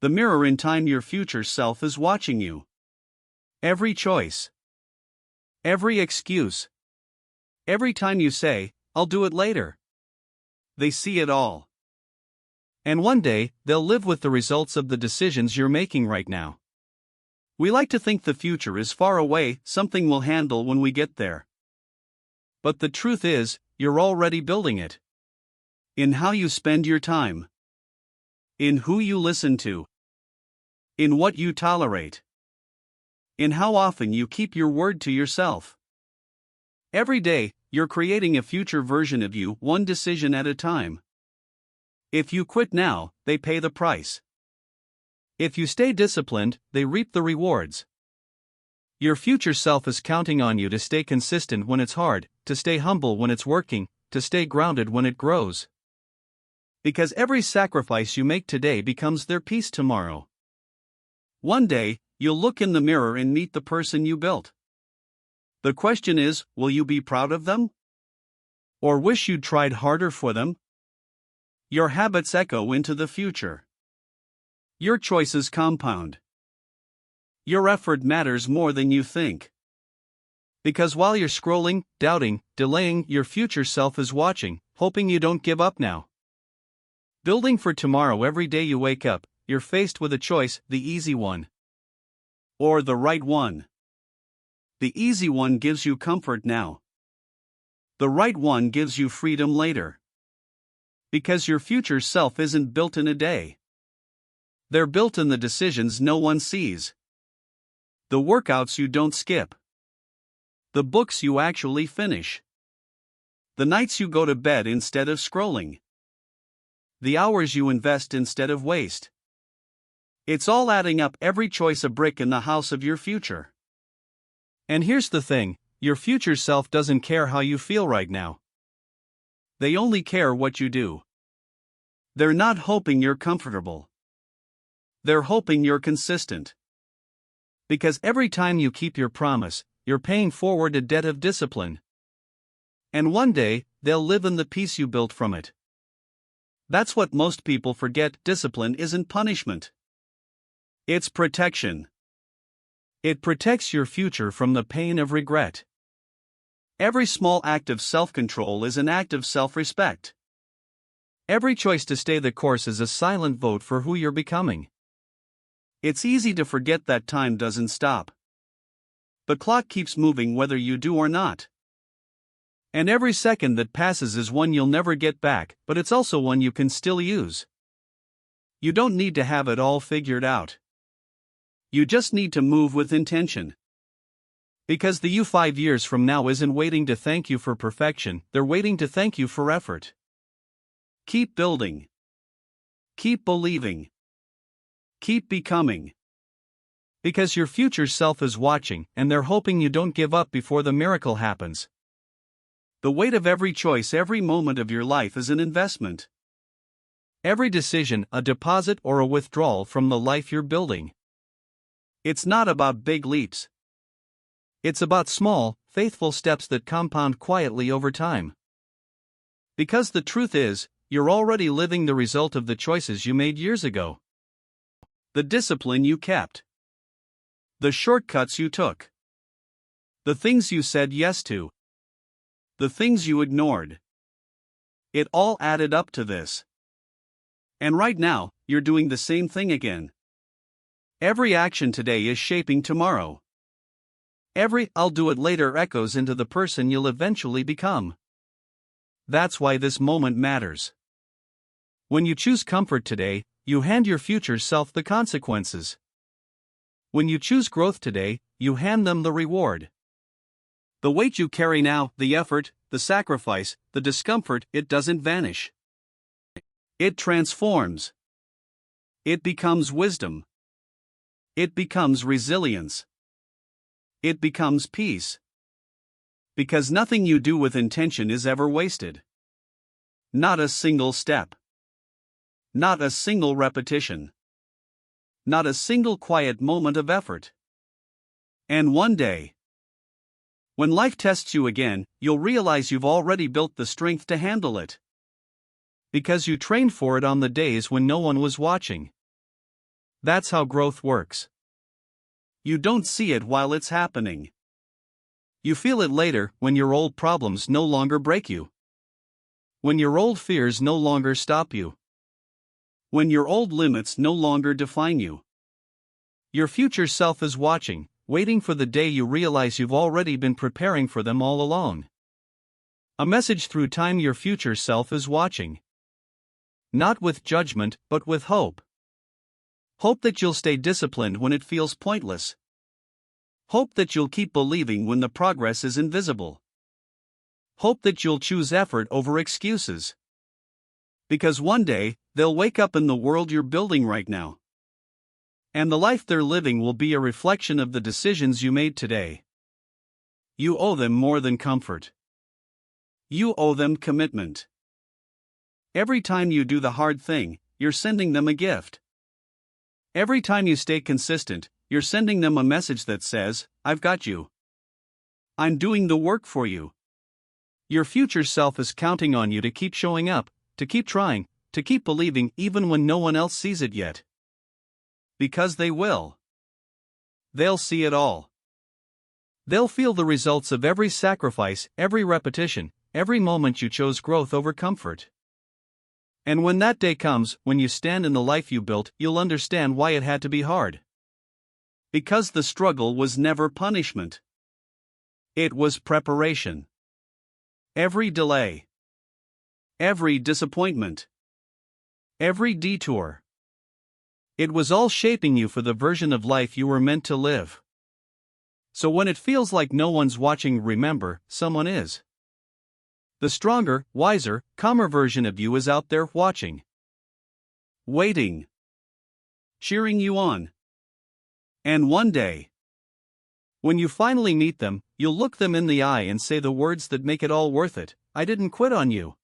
The mirror in time, your future self is watching you. Every choice, every excuse, every time you say, "I'll do it later." They see it all. And one day, they'll live with the results of the decisions you're making right now. We like to think the future is far away, something we'll handle when we get there. But the truth is, you're already building it. In how you spend your time, in who you listen to, in what you tolerate, in how often you keep your word to yourself. Every day, you're creating a future version of you, one decision at a time. If you quit now, they pay the price. If you stay disciplined, they reap the rewards. Your future self is counting on you to stay consistent when it's hard, to stay humble when it's working, to stay grounded when it grows. Because every sacrifice you make today becomes their peace tomorrow. One day, you'll look in the mirror and meet the person you built. The question is, will you be proud of them? Or wish you'd tried harder for them? Your habits echo into the future. Your choices compound. Your effort matters more than you think. Because while you're scrolling, doubting, delaying, your future self is watching, hoping you don't give up now. Building for tomorrow. Every day you wake up, you're faced with a choice, the easy one. Or the right one. The easy one gives you comfort now. The right one gives you freedom later. Because your future self isn't built in a day. They're built in the decisions no one sees. The workouts you don't skip. The books you actually finish. The nights you go to bed instead of scrolling. The hours you invest instead of waste. It's all adding up, every choice a brick in the house of your future. And here's the thing, your future self doesn't care how you feel right now. They only care what you do. They're not hoping you're comfortable. They're hoping you're consistent. Because every time you keep your promise, you're paying forward a debt of discipline. And one day, they'll live in the peace you built from it. That's what most people forget. Discipline isn't punishment. It's protection. It protects your future from the pain of regret. Every small act of self-control is an act of self-respect. Every choice to stay the course is a silent vote for who you're becoming. It's easy to forget that time doesn't stop. The clock keeps moving whether you do or not. And every second that passes is one you'll never get back, but it's also one you can still use. You don't need to have it all figured out. You just need to move with intention. Because the you 5 years from now isn't waiting to thank you for perfection, they're waiting to thank you for effort. Keep building. Keep believing. Keep becoming. Because your future self is watching, and they're hoping you don't give up before the miracle happens. The weight of every choice, every moment of your life is an investment. Every decision, a deposit or a withdrawal from the life you're building. It's not about big leaps. It's about small, faithful steps that compound quietly over time. Because the truth is, you're already living the result of the choices you made years ago. The discipline you kept. The shortcuts you took. The things you said yes to. The things you ignored. It all added up to this. And right now, you're doing the same thing again. Every action today is shaping tomorrow. Every "I'll do it later" echoes into the person you'll eventually become. That's why this moment matters. When you choose comfort today, you hand your future self the consequences. When you choose growth today, you hand them the reward. The weight you carry now, the effort, the sacrifice, the discomfort, it doesn't vanish. It transforms. It becomes wisdom. It becomes resilience. It becomes peace. Because nothing you do with intention is ever wasted. Not a single step. Not a single repetition. Not a single quiet moment of effort. And one day, when life tests you again, you'll realize you've already built the strength to handle it. Because you trained for it on the days when no one was watching. That's how growth works. You don't see it while it's happening. You feel it later, when your old problems no longer break you. When your old fears no longer stop you. When your old limits no longer define you. Your future self is watching, waiting for the day you realize you've already been preparing for them all along. A message through time: your future self is watching. Not with judgment, but with hope. Hope that you'll stay disciplined when it feels pointless. Hope that you'll keep believing when the progress is invisible. Hope that you'll choose effort over excuses. Because one day, they'll wake up in the world you're building right now. And the life they're living will be a reflection of the decisions you made today. You owe them more than comfort. You owe them commitment. Every time you do the hard thing, you're sending them a gift. Every time you stay consistent, you're sending them a message that says, "I've got you. I'm doing the work for you." Your future self is counting on you to keep showing up, to keep trying, to keep believing even when no one else sees it yet. Because they will. They'll see it all. They'll feel the results of every sacrifice, every repetition, every moment you chose growth over comfort. And when that day comes, when you stand in the life you built, you'll understand why it had to be hard. Because the struggle was never punishment. It was preparation. Every delay. Every disappointment. Every detour. It was all shaping you for the version of life you were meant to live. So when it feels like no one's watching, remember, someone is. The stronger, wiser, calmer version of you is out there watching. Waiting. Cheering you on. And one day, when you finally meet them, you'll look them in the eye and say the words that make it all worth it: "I didn't quit on you.